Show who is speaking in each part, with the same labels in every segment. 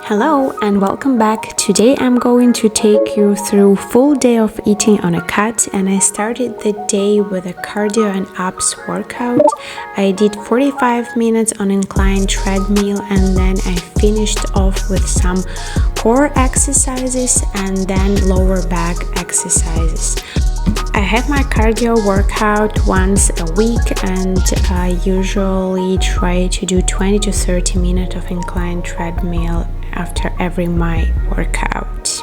Speaker 1: Hello and welcome back. Today I'm going to take you through full day of eating on a cut, and I started the day with a cardio and abs workout. I did 45 minutes on inclined treadmill, and then I finished off with some core exercises and then lower back exercises. I have my cardio workout once a week, and I usually try to do 20 to 30 minutes of inclined treadmill after every my workout.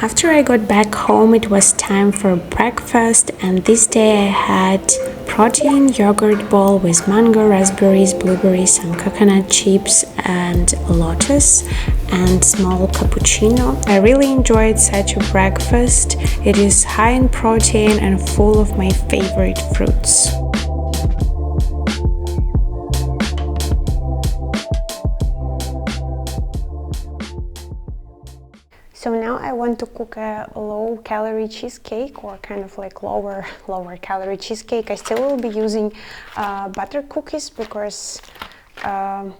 Speaker 1: After I got back home, it was time for breakfast, and this day I had protein yogurt bowl with mango, raspberries, blueberries, some coconut chips and lotus, and small cappuccino. I really enjoyed such a breakfast. It is high in protein and full of my favorite fruits. So now I want to cook a low-calorie cheesecake, or kind of like lower calorie cheesecake. I still will be using butter cookies because I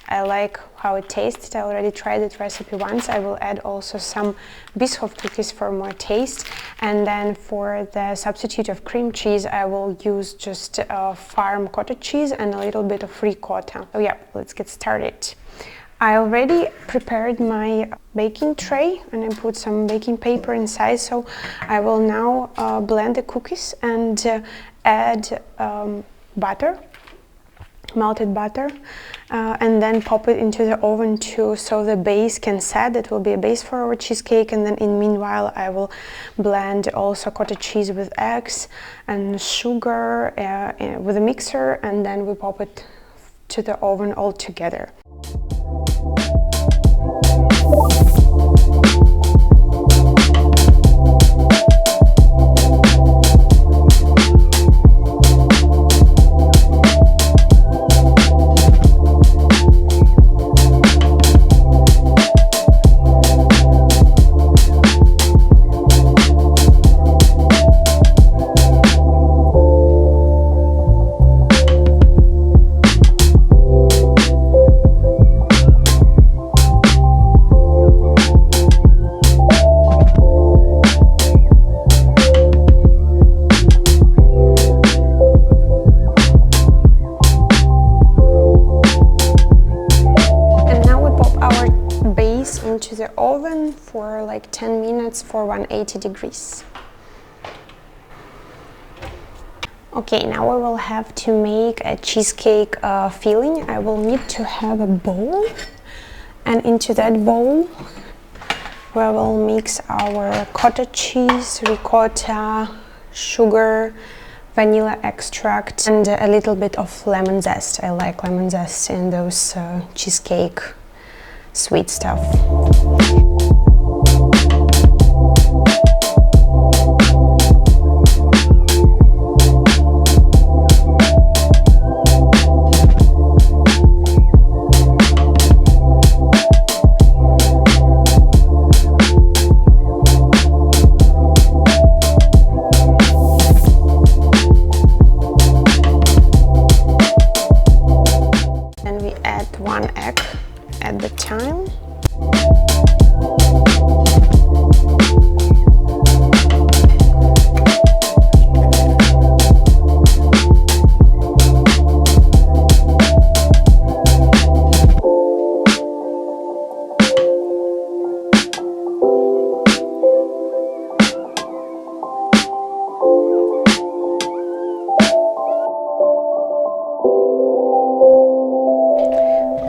Speaker 1: like how it tastes. I already tried that recipe once. I will add also some biscoff cookies for more taste, and then for the substitute of cream cheese I will use just farm cottage cheese and a little bit of ricotta. So yeah, let's get started. I already prepared my baking tray and I put some baking paper inside, so I will now blend the cookies and add butter, melted butter, and then pop it into the oven too, so the base can set. It will be a base for our cheesecake, and then in meanwhile I will blend also cottage cheese with eggs and sugar with a mixer, and then we pop it to the oven all together. Into the oven for like 10 minutes for 180 degrees. Okay, now I will have to make a cheesecake filling. I will need to have a bowl, and into that bowl we will mix our cottage cheese, ricotta, sugar, vanilla extract, and a little bit of lemon zest. I like lemon zest in those cheesecake sweet stuff. Then we add 1 egg at the time.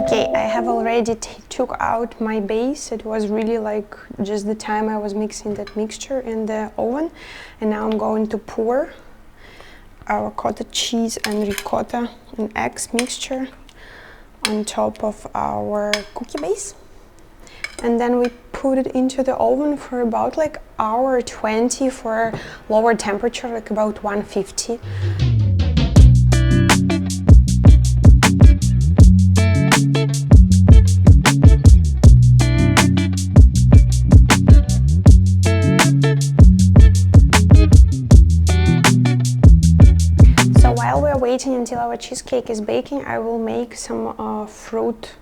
Speaker 1: Okay, I have already took out my base. It was really like just the time I was mixing that mixture in the oven, and now I'm going to pour our cottage cheese and ricotta and eggs mixture on top of our cookie base, and then we put it into the oven for about like hour 20 for lower temperature, like about 150. waiting until our cheesecake is baking, I will make some fruit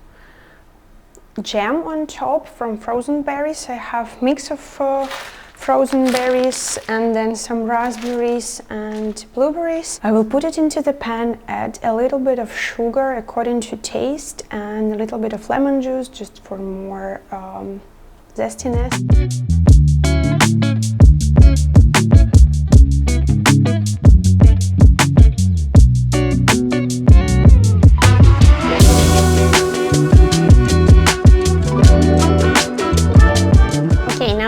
Speaker 1: jam on top from frozen berries. I have mix of frozen berries and then some raspberries and blueberries. I will put it into the pan, add a little bit of sugar according to taste and a little bit of lemon juice just for more zestiness.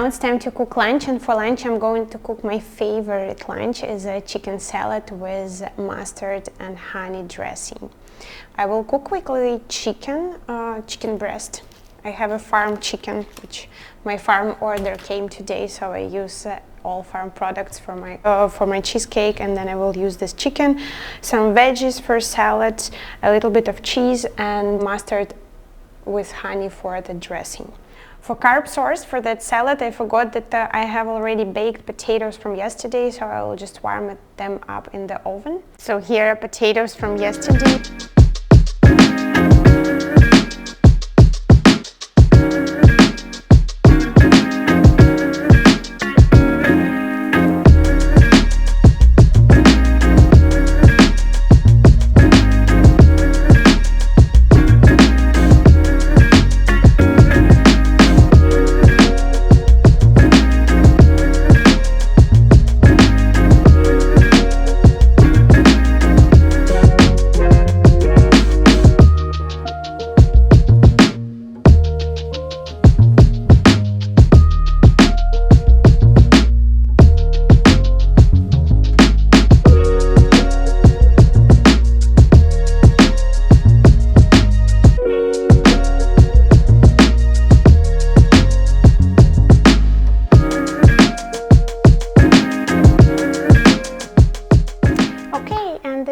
Speaker 1: It's time to cook lunch, and for lunch I'm going to cook my favorite lunch is a chicken salad with mustard and honey dressing. I will cook quickly chicken breast. I have a farm chicken, which my farm order came today, so I use all farm products for my cheesecake, and then I will use this chicken, some veggies for salad, a little bit of cheese and mustard with honey for the dressing. For carb source for that salad, I forgot that I have already baked potatoes from yesterday, so I will just warm them up in the oven. So here are potatoes from yesterday.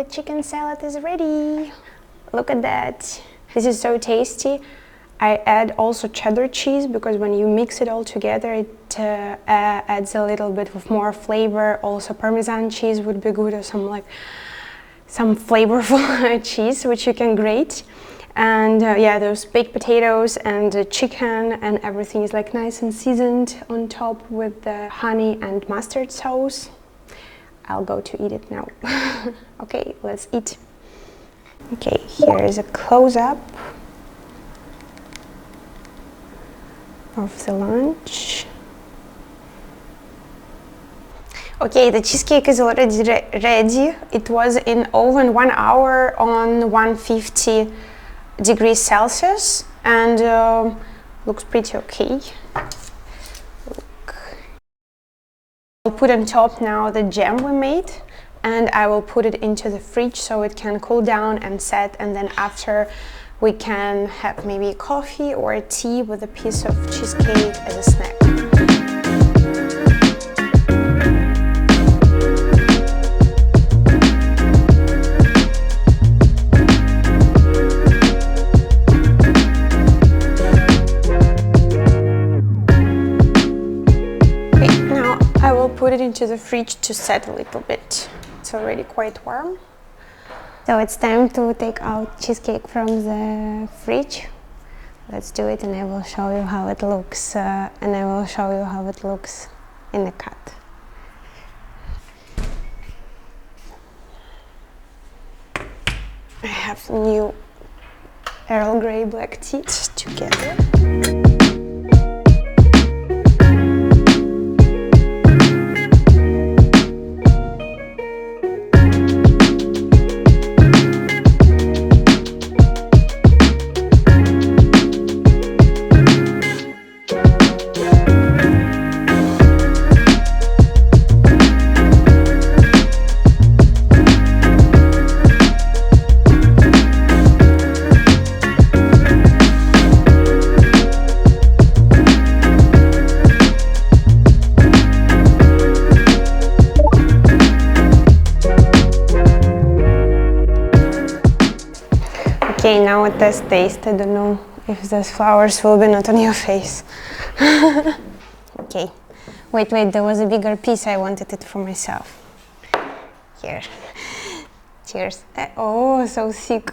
Speaker 1: Chicken salad is ready. Look at that. This is so tasty. I add also cheddar cheese because when you mix it all together, it adds a little bit of more flavor. Also Parmesan cheese would be good, or some flavorful cheese which you can grate. And yeah, those baked potatoes and the chicken and everything is like nice and seasoned on top with the honey and mustard sauce. I'll go to eat it now. Okay, let's eat. Okay, here is a close-up of the lunch. Okay, the cheesecake is already ready. It was in oven 1 hour on 150 degrees Celsius and looks pretty okay. I'll put on top now the jam we made, and I will put it into the fridge so it can cool down and set, and then after we can have maybe coffee or tea with a piece of cheesecake as a snack. Put it into the fridge to set a little bit. It's already quite warm. So it's time to take out cheesecake from the fridge. Let's do it, and I will show you how it looks and I will show you how it looks in the cut. I have new Earl Grey black tea together. Okay, now it does taste. I don't know if those flowers will be not on your face. Okay, wait, there was a bigger piece. I wanted it for myself. Here. Cheers. Oh, so thick.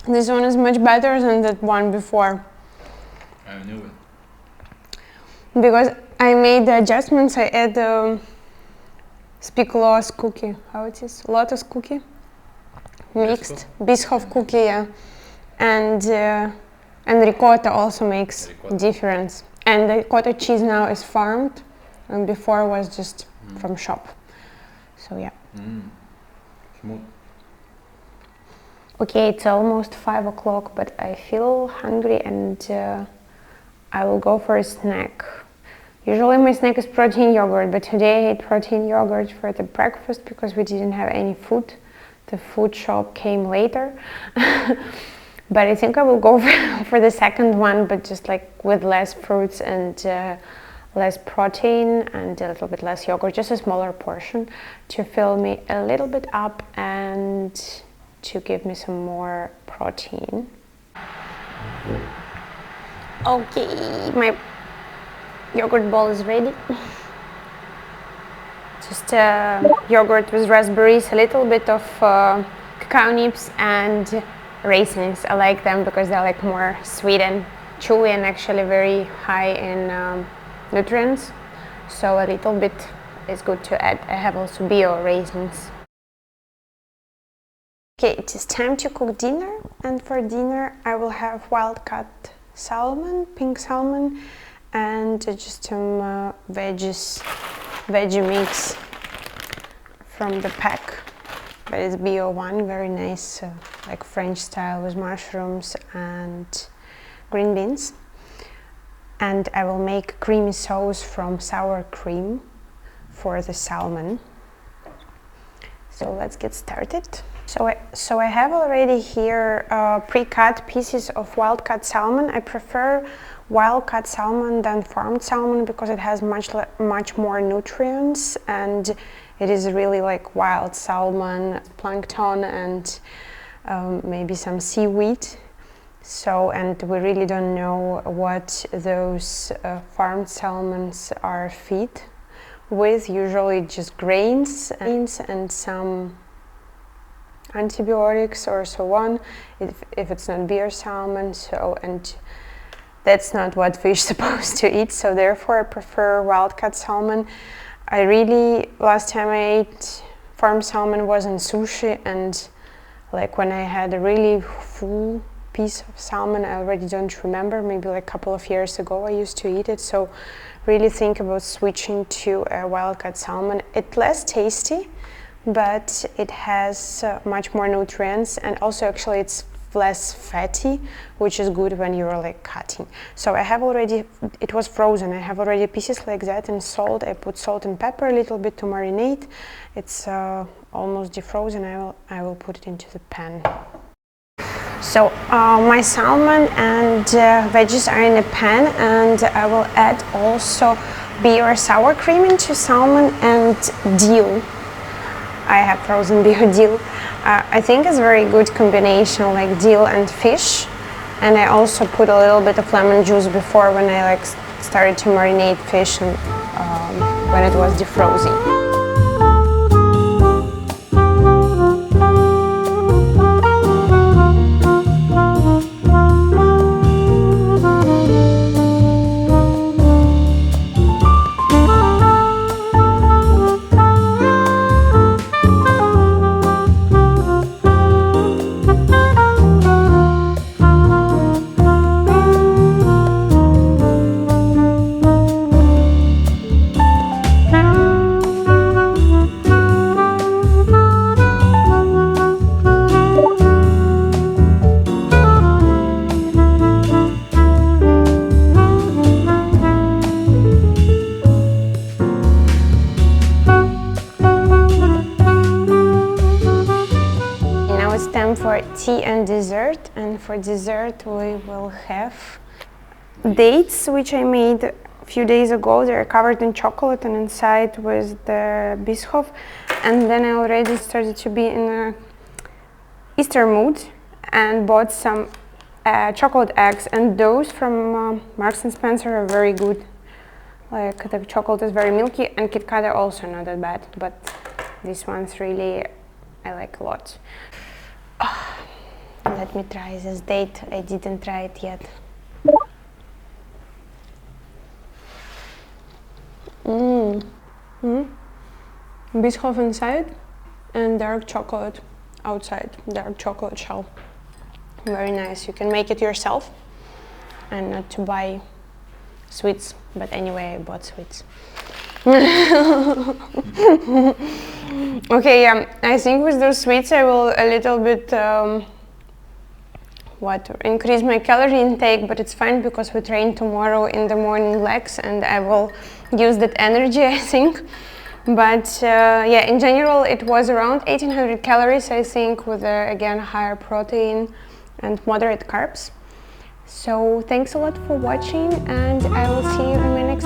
Speaker 1: This one is much better than that one before.
Speaker 2: I knew it.
Speaker 1: Because I made the adjustments. I add speculoos cookie. How it is? Lotus cookie. Mixed. Bischoff cookie, yeah. And ricotta also makes difference. And the ricotta cheese now is farmed, and before was just from shop. So yeah.
Speaker 2: Smooth.
Speaker 1: Okay, it's almost 5 o'clock, but I feel hungry and I will go for a snack. Usually my snack is protein yogurt, but today I ate protein yogurt for the breakfast because we didn't have any food. The food shop came later. But I think I will go for the second one, but just like with less fruits and less protein and a little bit less yogurt, just a smaller portion to fill me a little bit up and to give me some more protein. Okay, my yogurt bowl is ready. Just yogurt with raspberries, a little bit of cacao nibs and raisins. I like them because they're like more sweet and chewy and actually very high in nutrients. So a little bit is good to add. I have also bio raisins. Okay, it is time to cook dinner, and for dinner I will have wild-caught salmon, pink salmon, and just some veggie mix from the pack. But it's bio one, very nice, like French style with mushrooms and green beans. And I will make creamy sauce from sour cream for the salmon. So let's get started. So I have already here pre-cut pieces of wild-caught salmon. I prefer wild-caught salmon than farmed salmon because it has much more nutrients, and it is really like wild salmon, plankton, and maybe some seaweed. So, and we really don't know what those farmed salmons are fed with. Usually just grains and some antibiotics or so on, if it's not beer salmon. So, and that's not what fish supposed to eat, so therefore I prefer wild-caught salmon. Last time I ate farm salmon was in sushi, and like when I had a really full piece of salmon, I already don't remember, maybe like a couple of years ago I used to eat it. So really think about switching to a wild-caught salmon. It's less tasty, but it has much more nutrients, and also actually it's less fatty, which is good when you're like cutting. So I have already, it was frozen, I have already pieces like that, and salt. I put salt and pepper a little bit to marinate. It's almost defrozen. I will put it into the pan. So my salmon and veggies are in a pan, and I will add also bio sour cream into salmon and dill. I have frozen bio dill. I think it's a very good combination, like dill and fish. And I also put a little bit of lemon juice before, when I like started to marinate fish and when it was defrozing. For tea and dessert, and for dessert we will have dates, which I made a few days ago. They're covered in chocolate, and inside was the Bischoff. And then I already started to be in a Easter mood and bought some chocolate eggs, and those from Marks and Spencer are very good. Like the chocolate is very milky, and Kit Kat are also not that bad, but this one's really I like a lot. Let me try this date. I didn't try it yet. Biscoff inside and dark chocolate outside, dark chocolate shell. Very nice. You can make it yourself and not to buy sweets, but anyway, I bought sweets. Okay, yeah, I think with those sweets I will a little bit increase my calorie intake, but it's fine because we train tomorrow in the morning legs and I will use that energy, I think. But yeah, in general it was around 1800 calories, I think, with again higher protein and moderate carbs. So thanks a lot for watching, and I will see you in my next